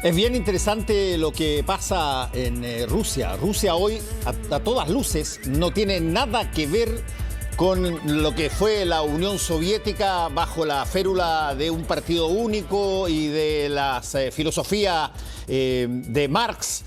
Es bien interesante lo que pasa en Rusia. Rusia hoy, a todas luces, no tiene nada que ver con lo que fue la Unión Soviética bajo la férula de un partido único y de las filosofías de Marx,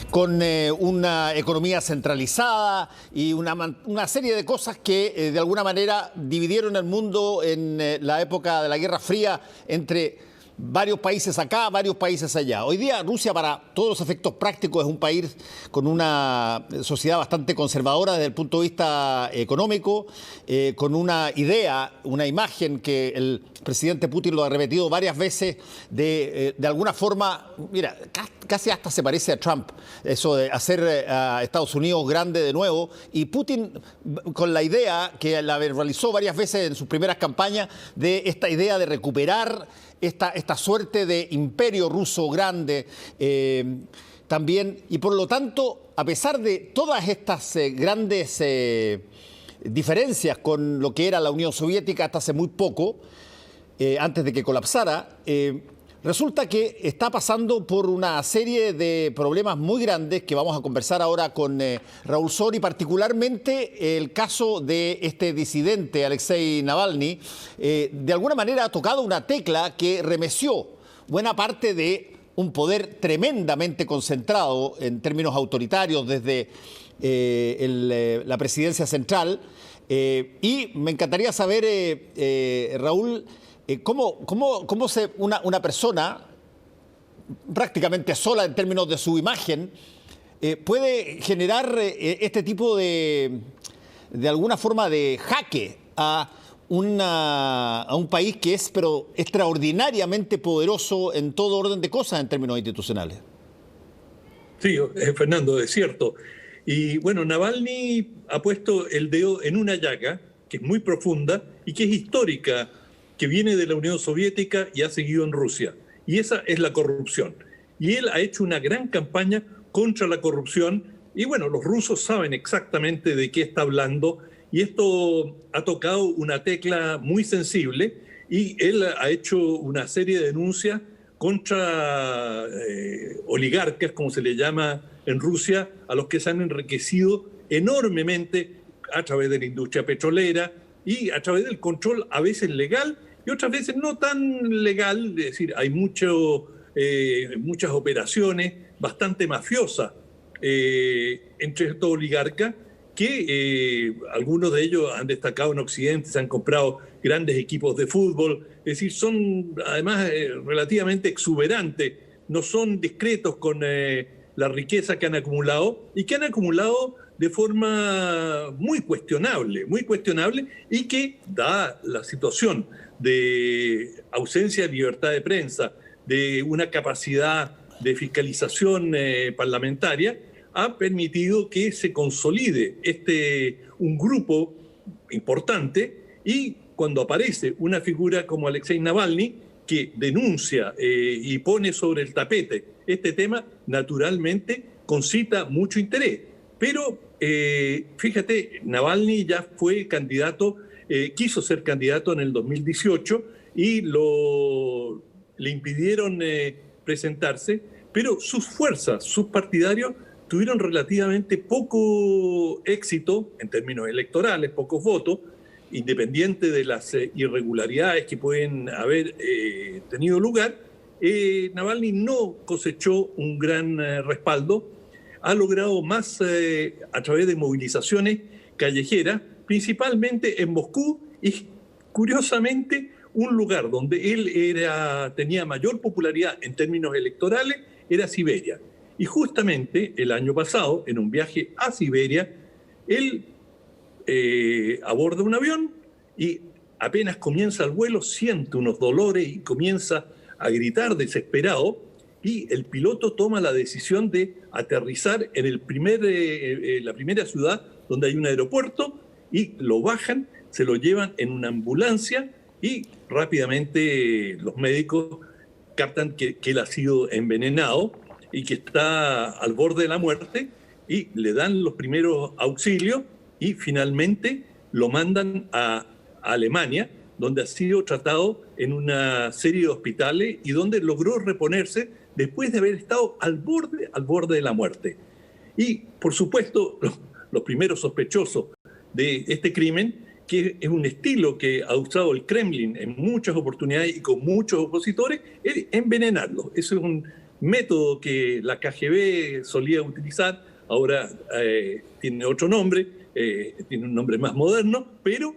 con una economía centralizada y una serie de cosas que de alguna manera dividieron el mundo en la época de la Guerra Fría entre varios países acá, varios países allá. Hoy día Rusia, para todos los efectos prácticos, es un país con una sociedad bastante conservadora desde el punto de vista económico, con una idea, una imagen que el presidente Putin lo ha repetido varias veces, de alguna forma, mira, casi hasta se parece a Trump, eso de hacer a Estados Unidos grande de nuevo, y Putin con la idea, que la verbalizó varias veces en sus primeras campañas, de esta idea de recuperar esta suerte de imperio ruso grande también, y por lo tanto, a pesar de todas estas grandes diferencias con lo que era la Unión Soviética hasta hace muy poco, antes de que colapsara, resulta que está pasando por una serie de problemas muy grandes que vamos a conversar ahora con Raúl Sori, particularmente el caso de este disidente, Alexei Navalny. De alguna manera ha tocado una tecla que remeció buena parte de un poder tremendamente concentrado en términos autoritarios desde la presidencia central. Y me encantaría saber, Raúl, ¿cómo una persona prácticamente sola en términos de su imagen puede generar este tipo de alguna forma de jaque a un país que es pero extraordinariamente poderoso en todo orden de cosas en términos institucionales? Sí, Fernando, es cierto. Y bueno, Navalny ha puesto el dedo en una llaga que es muy profunda y que es histórica, que viene de la Unión Soviética y ha seguido en Rusia. Y esa es la corrupción. Y él ha hecho una gran campaña contra la corrupción. Y bueno, los rusos saben exactamente de qué está hablando. Y esto ha tocado una tecla muy sensible. Y él ha hecho una serie de denuncias contra oligarcas, como se le llama en Rusia, a los que se han enriquecido enormemente a través de la industria petrolera y a través del control a veces legal y otras veces no tan legal, es decir, hay muchas operaciones bastante mafiosas entre estos oligarcas que algunos de ellos han destacado en Occidente, se han comprado grandes equipos de fútbol, es decir, son además relativamente exuberantes, no son discretos con la riqueza que han acumulado y que han acumulado de forma muy cuestionable y que, da la situación de ausencia de libertad de prensa, de una capacidad de fiscalización parlamentaria, ha permitido que se consolide un grupo importante, y cuando aparece una figura como Alexei Navalny, que denuncia y pone sobre el tapete este tema, naturalmente concita mucho interés. Pero fíjate, Navalny ya fue candidato, quiso ser candidato en el 2018 y le impidieron presentarse, pero sus fuerzas, sus partidarios, tuvieron relativamente poco éxito en términos electorales, pocos votos, independiente de las irregularidades que pueden haber tenido lugar. Navalny no cosechó un gran respaldo, ha logrado más a través de movilizaciones callejeras, principalmente en Moscú, y curiosamente un lugar donde él tenía mayor popularidad en términos electorales era Siberia. Y justamente el año pasado, en un viaje a Siberia, él aborda un avión y apenas comienza el vuelo siente unos dolores y comienza a gritar desesperado, y el piloto toma la decisión de aterrizar en la primera ciudad donde hay un aeropuerto, y lo bajan, se lo llevan en una ambulancia y rápidamente los médicos captan que él ha sido envenenado y que está al borde de la muerte, y le dan los primeros auxilios y finalmente lo mandan a Alemania, donde ha sido tratado en una serie de hospitales y donde logró reponerse después de haber estado al borde de la muerte. Y, por supuesto, los primeros sospechosos de este crimen, que es un estilo que ha usado el Kremlin en muchas oportunidades y con muchos opositores, es envenenarlos. Eso es un método que la KGB solía utilizar, ahora tiene otro nombre, tiene un nombre más moderno, pero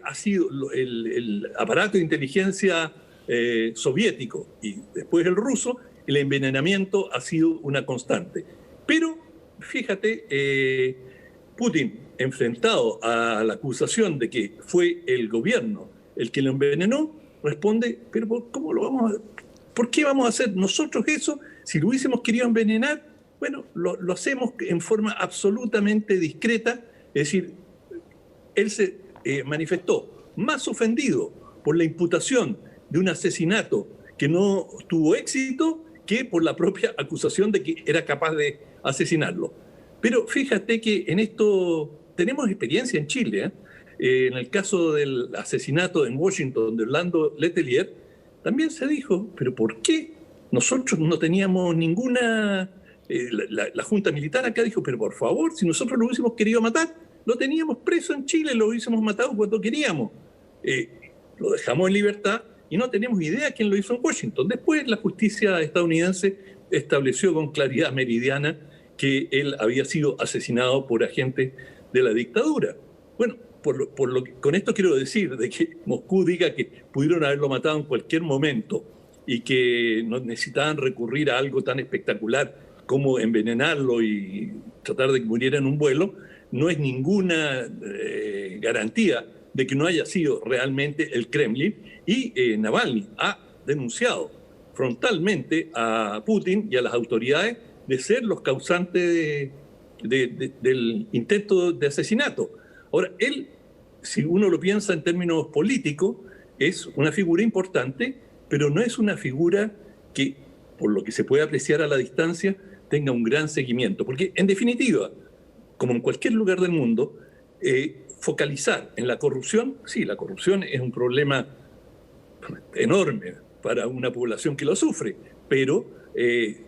ha sido el aparato de inteligencia soviético y después el ruso, el envenenamiento ha sido una constante. Pero, fíjate, Putin, enfrentado a la acusación de que fue el gobierno el que lo envenenó, responde, pero ¿por qué vamos a hacer nosotros eso? Si lo hubiésemos querido envenenar, bueno, lo hacemos en forma absolutamente discreta, es decir, él se manifestó más ofendido por la imputación de un asesinato que no tuvo éxito que por la propia acusación de que era capaz de asesinarlo. Pero fíjate que en esto tenemos experiencia en Chile. En el caso del asesinato en Washington de Orlando Letelier, también se dijo, pero ¿por qué? Nosotros no teníamos ninguna... La Junta Militar acá dijo, pero por favor, si nosotros lo hubiésemos querido matar, lo teníamos preso en Chile, lo hubiésemos matado cuando queríamos. Lo dejamos en libertad y no tenemos idea quién lo hizo en Washington. Después la justicia estadounidense estableció con claridad meridiana que él había sido asesinado por agentes de la dictadura. Bueno, con esto quiero decir de que Moscú diga que pudieron haberlo matado en cualquier momento y que no necesitaban recurrir a algo tan espectacular como envenenarlo y tratar de que muriera en un vuelo, no es ninguna garantía de que no haya sido realmente el Kremlin. Y Navalny ha denunciado frontalmente a Putin y a las autoridades de ser los causantes del intento de asesinato. Ahora, él, si uno lo piensa en términos políticos, es una figura importante, pero no es una figura que, por lo que se puede apreciar a la distancia, tenga un gran seguimiento. Porque, en definitiva, como en cualquier lugar del mundo, focalizar en la corrupción, sí, la corrupción es un problema enorme para una población que lo sufre, pero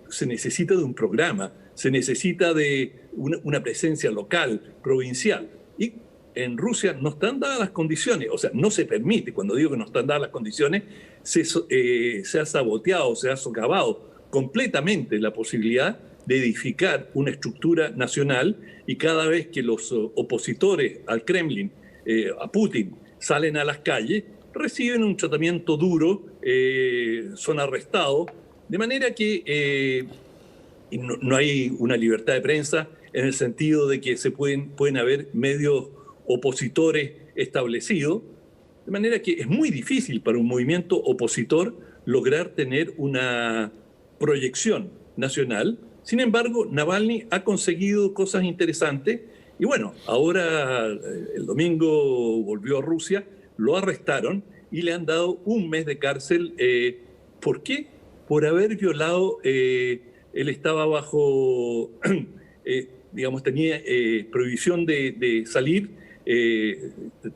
se necesita de un programa, se necesita de una presencia local, provincial. Y en Rusia no están dadas las condiciones, o sea, no se permite, cuando digo que no están dadas las condiciones, se ha saboteado, se ha socavado completamente la posibilidad de edificar una estructura nacional, y cada vez que los opositores al Kremlin, a Putin, salen a las calles, reciben un tratamiento duro, son arrestados, de manera que no hay una libertad de prensa en el sentido de que pueden haber medios opositores establecidos, de manera que es muy difícil para un movimiento opositor lograr tener una proyección nacional. Sin embargo, Navalny ha conseguido cosas interesantes y bueno, ahora el domingo volvió a Rusia, lo arrestaron y le han dado 1 mes de cárcel. ¿Por qué? Por haber violado, él estaba bajo, digamos, tenía prohibición de salir,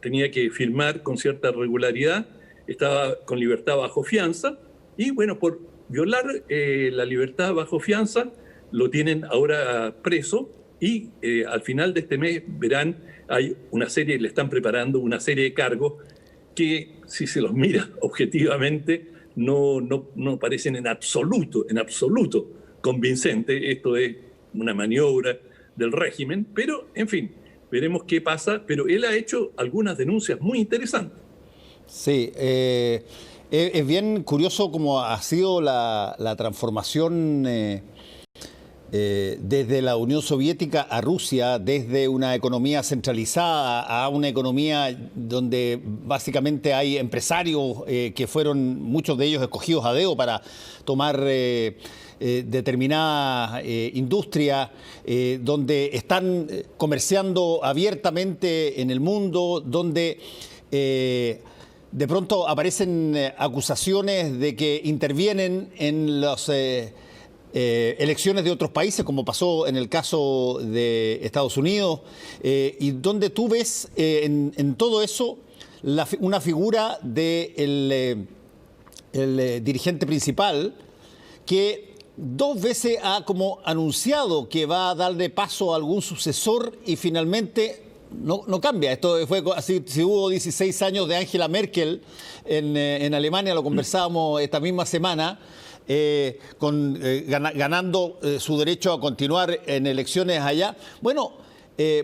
tenía que firmar con cierta regularidad, estaba con libertad bajo fianza y bueno, por violar la libertad bajo fianza, lo tienen ahora preso y al final de este mes verán, le están preparando una serie de cargos que si se los mira objetivamente no parecen en absoluto convincentes. Esto es una maniobra del régimen, pero en fin, veremos qué pasa, pero él ha hecho algunas denuncias muy interesantes. Sí, es bien curioso cómo ha sido la transformación desde la Unión Soviética a Rusia, desde una economía centralizada a una economía donde básicamente hay empresarios que fueron muchos de ellos escogidos a dedo para tomar determinadas industrias, donde están comerciando abiertamente en el mundo, donde de pronto aparecen acusaciones de que intervienen en las elecciones de otros países, como pasó en el caso de Estados Unidos, y donde tú ves en todo eso una figura del dirigente principal que 2 veces ha como anunciado que va a darle paso a algún sucesor y finalmente no cambia. Esto fue así, si hubo 16 años de Angela Merkel en Alemania, lo conversábamos esta misma semana, ganando su derecho a continuar en elecciones allá. Bueno,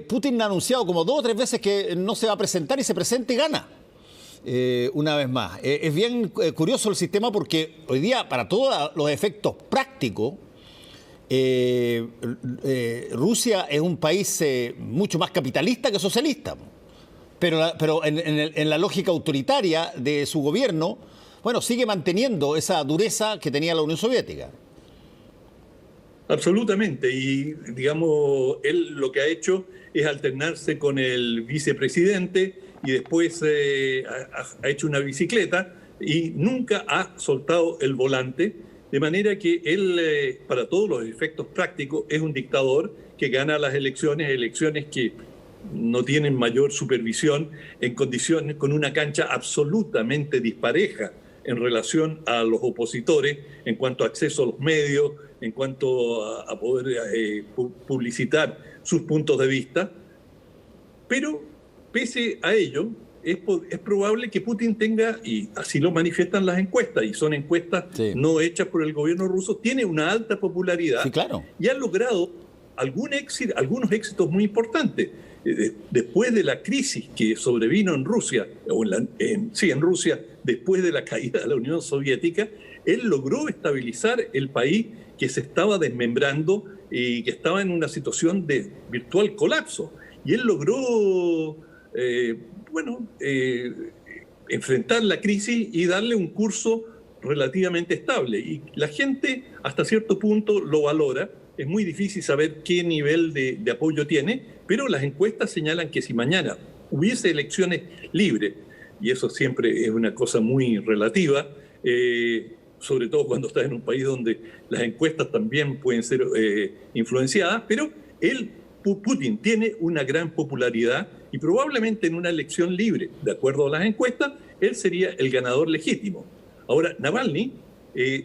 Putin ha anunciado como 2 o 3 veces que no se va a presentar y se presenta y gana. Una vez más. Es bien curioso el sistema porque hoy día, para todos los efectos prácticos, Rusia es un país mucho más capitalista que socialista. Pero en la lógica autoritaria de su gobierno, bueno, sigue manteniendo esa dureza que tenía la Unión Soviética. Absolutamente. Y, digamos, él lo que ha hecho es alternarse con el vicepresidente y después ha hecho una bicicleta y nunca ha soltado el volante, de manera que él, para todos los efectos prácticos, es un dictador que gana las elecciones que no tienen mayor supervisión, en condiciones, con una cancha absolutamente dispareja en relación a los opositores, en cuanto a acceso a los medios, en cuanto a poder publicitar sus puntos de vista. Pero pese a ello, es probable que Putin tenga, y así lo manifiestan las encuestas, y son encuestas no hechas por el gobierno ruso, tiene una alta popularidad, sí, claro, y ha logrado algunos éxitos muy importantes. Después de la crisis que sobrevino en Rusia, en Rusia, después de la caída de la Unión Soviética, él logró estabilizar el país que se estaba desmembrando y que estaba en una situación de virtual colapso. Y él logró enfrentar la crisis y darle un curso relativamente estable. Y la gente hasta cierto punto lo valora. Es muy difícil saber qué nivel de apoyo tiene, pero las encuestas señalan que si mañana hubiese elecciones libres, y eso siempre es una cosa muy relativa, sobre todo cuando estás en un país donde las encuestas también pueden ser influenciadas, pero Putin tiene una gran popularidad y probablemente en una elección libre, de acuerdo a las encuestas, él sería el ganador legítimo. Ahora, Navalny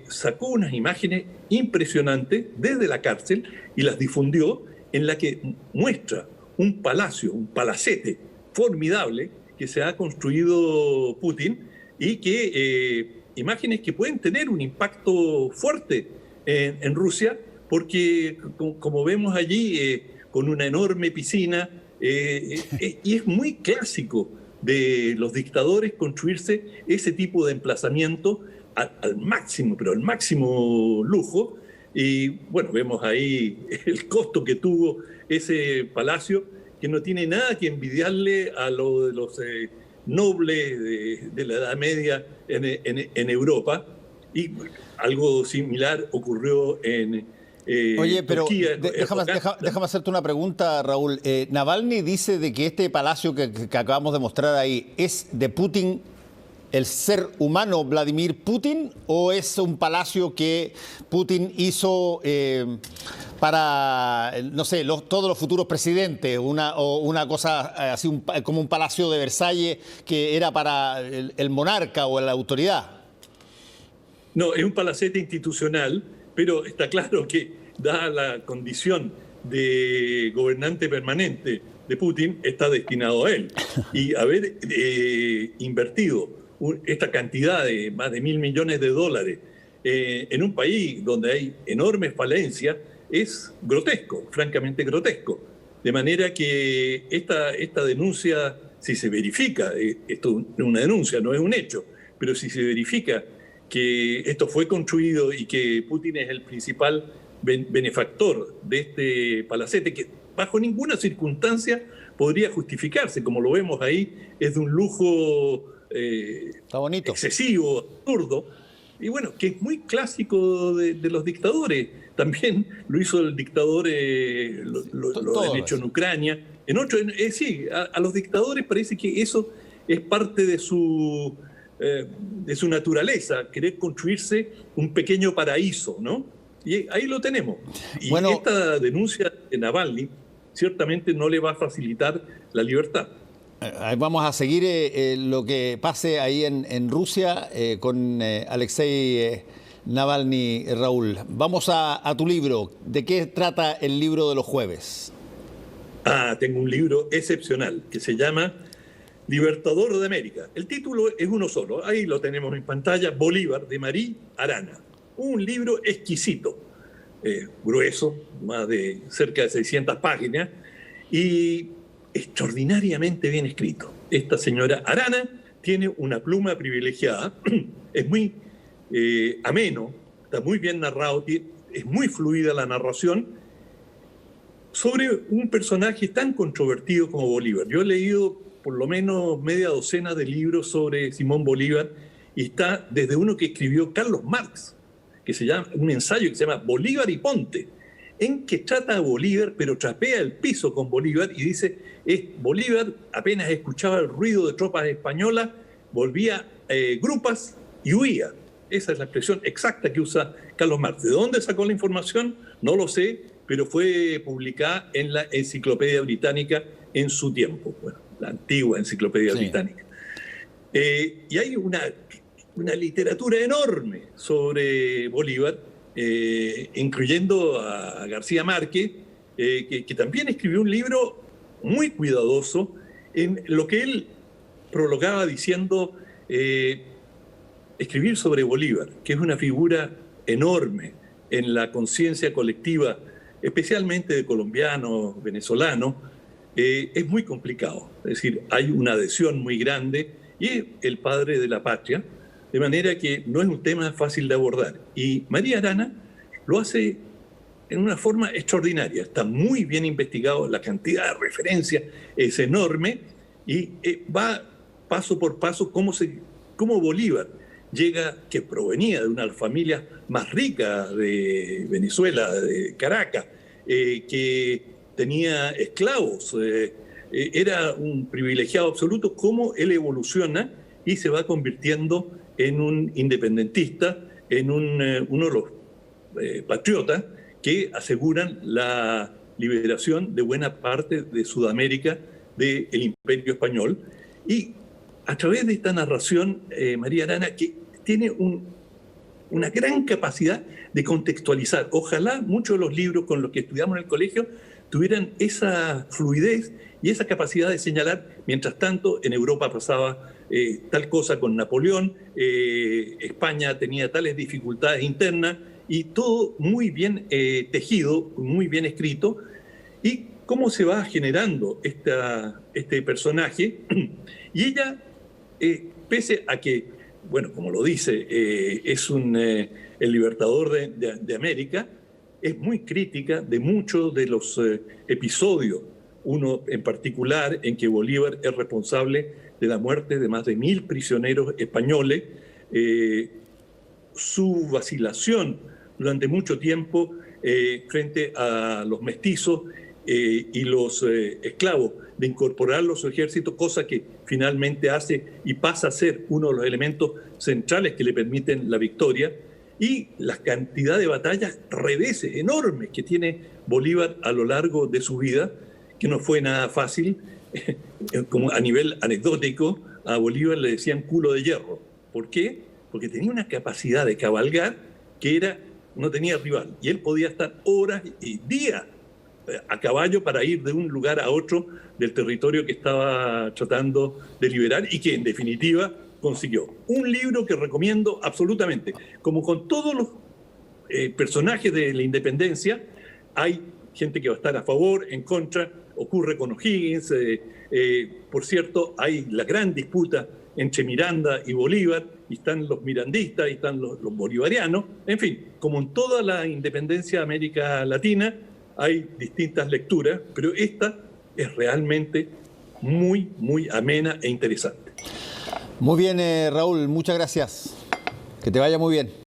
sacó unas imágenes impresionantes desde la cárcel y las difundió, en la que muestra un palacio, un palacete formidable que se ha construido Putin y que imágenes que pueden tener un impacto fuerte en Rusia, porque como vemos allí, con una enorme piscina, y es muy clásico de los dictadores construirse ese tipo de emplazamiento al máximo, pero al máximo lujo. Y bueno, vemos ahí el costo que tuvo ese palacio, que no tiene nada que envidiarle a lo de los nobles de la Edad Media en Europa. Y algo similar ocurrió en Oye, pero Turquía. Déjame hacerte una pregunta, Raúl. Navalny dice de que este palacio que acabamos de mostrar ahí es de Putin, el ser humano Vladimir Putin, o es un palacio que Putin hizo para, no sé, todos los futuros presidentes, o una cosa así, como un palacio de Versalles que era para el monarca o la autoridad? No, es un palacete institucional, pero está claro que, dada la condición de gobernante permanente de Putin, está destinado a él. Y haber invertido esta cantidad de más de $1.000 millones en un país donde hay enormes falencias es grotesco, francamente grotesco. De manera que esta denuncia, si se verifica, esto es una denuncia, no es un hecho, pero si se verifica que esto fue construido y que Putin es el principal benefactor de este palacete, que bajo ninguna circunstancia podría justificarse, como lo vemos ahí, es de un lujo está bonito, excesivo, absurdo, y bueno, que es muy clásico de los dictadores. También lo hizo el dictador, lo han hecho en Ucrania. A los dictadores parece que eso es parte de su naturaleza, querer construirse un pequeño paraíso, ¿no? Y ahí lo tenemos. Y bueno, esta denuncia de Navalny ciertamente no le va a facilitar la libertad. Vamos a seguir lo que pase ahí en Rusia con Alexei Navalny, Raúl. Vamos a tu libro. ¿De qué trata el libro de los jueves? Tengo un libro excepcional que se llama Libertador de América. El título es uno solo, ahí lo tenemos en pantalla, Bolívar, de María Arana. Un libro exquisito, grueso, más de cerca de 600 páginas, y extraordinariamente bien escrito. Esta señora Arana tiene una pluma privilegiada, es muy ameno, está muy bien narrado, es muy fluida la narración sobre un personaje tan controvertido como Bolívar. Yo he leído por lo menos media docena de libros sobre Simón Bolívar y está desde uno que escribió Carlos Marx, que se llama, un ensayo que se llama Bolívar y Ponte, en que trata a Bolívar, pero trapea el piso con Bolívar y dice, Bolívar apenas escuchaba el ruido de tropas españolas, volvía grupas y huía. Esa es la expresión exacta que usa Carlos Marx. ¿De dónde sacó la información? No lo sé, pero fue publicada en la Enciclopedia Británica en su tiempo, bueno, la antigua Enciclopedia Británica. Y hay una literatura enorme sobre Bolívar, incluyendo a García Márquez, que también escribió un libro muy cuidadoso en lo que él prologaba diciendo escribir sobre Bolívar, que es una figura enorme en la conciencia colectiva, especialmente de colombianos, venezolanos, es muy complicado. Es decir, hay una adhesión muy grande y es el padre de la patria, de manera que no es un tema fácil de abordar. Y María Arana lo hace en una forma extraordinaria. Está muy bien investigado, la cantidad de referencias es enorme y va paso por paso cómo Bolívar llega, que provenía de una de las familias más ricas de Venezuela, de Caracas, que tenía esclavos, era un privilegiado absoluto, cómo él evoluciona y se va convirtiendo en un independentista, en uno de los patriotas que aseguran la liberación de buena parte de Sudamérica del Imperio Español. Y a través de esta narración, María Arana, que tiene una gran capacidad de contextualizar. Ojalá muchos de los libros con los que estudiamos en el colegio tuvieran esa fluidez y esa capacidad de señalar, mientras tanto en Europa pasaba tal cosa con Napoleón, España tenía tales dificultades internas, y todo muy bien tejido, muy bien escrito, y cómo se va generando este personaje. Y ella, pese a que, bueno, como lo dice, es el libertador de América, es muy crítica de muchos de los episodios, uno en particular en que Bolívar es responsable de la muerte de más de 1.000 prisioneros españoles, su vacilación durante mucho tiempo frente a los mestizos y los esclavos, de incorporarlos a su ejército, cosa que finalmente hace y pasa a ser uno de los elementos centrales que le permiten la victoria, y la cantidad de batallas, reveses enormes que tiene Bolívar a lo largo de su vida, que no fue nada fácil. Como a nivel anecdótico, a Bolívar le decían culo de hierro. ¿Por qué? Porque tenía una capacidad de cabalgar que no tenía rival, y él podía estar horas y días a caballo para ir de un lugar a otro del territorio que estaba tratando de liberar, y que en definitiva consiguió. Un libro que recomiendo absolutamente. Como con todos los personajes de la independencia, hay gente que va a estar a favor, en contra. Ocurre con O'Higgins. Por cierto, hay la gran disputa entre Miranda y Bolívar, y están los mirandistas y están los bolivarianos. En fin, como en toda la independencia de América Latina, hay distintas lecturas, pero esta es realmente muy, muy amena e interesante. Muy bien, Raúl, muchas gracias. Que te vaya muy bien.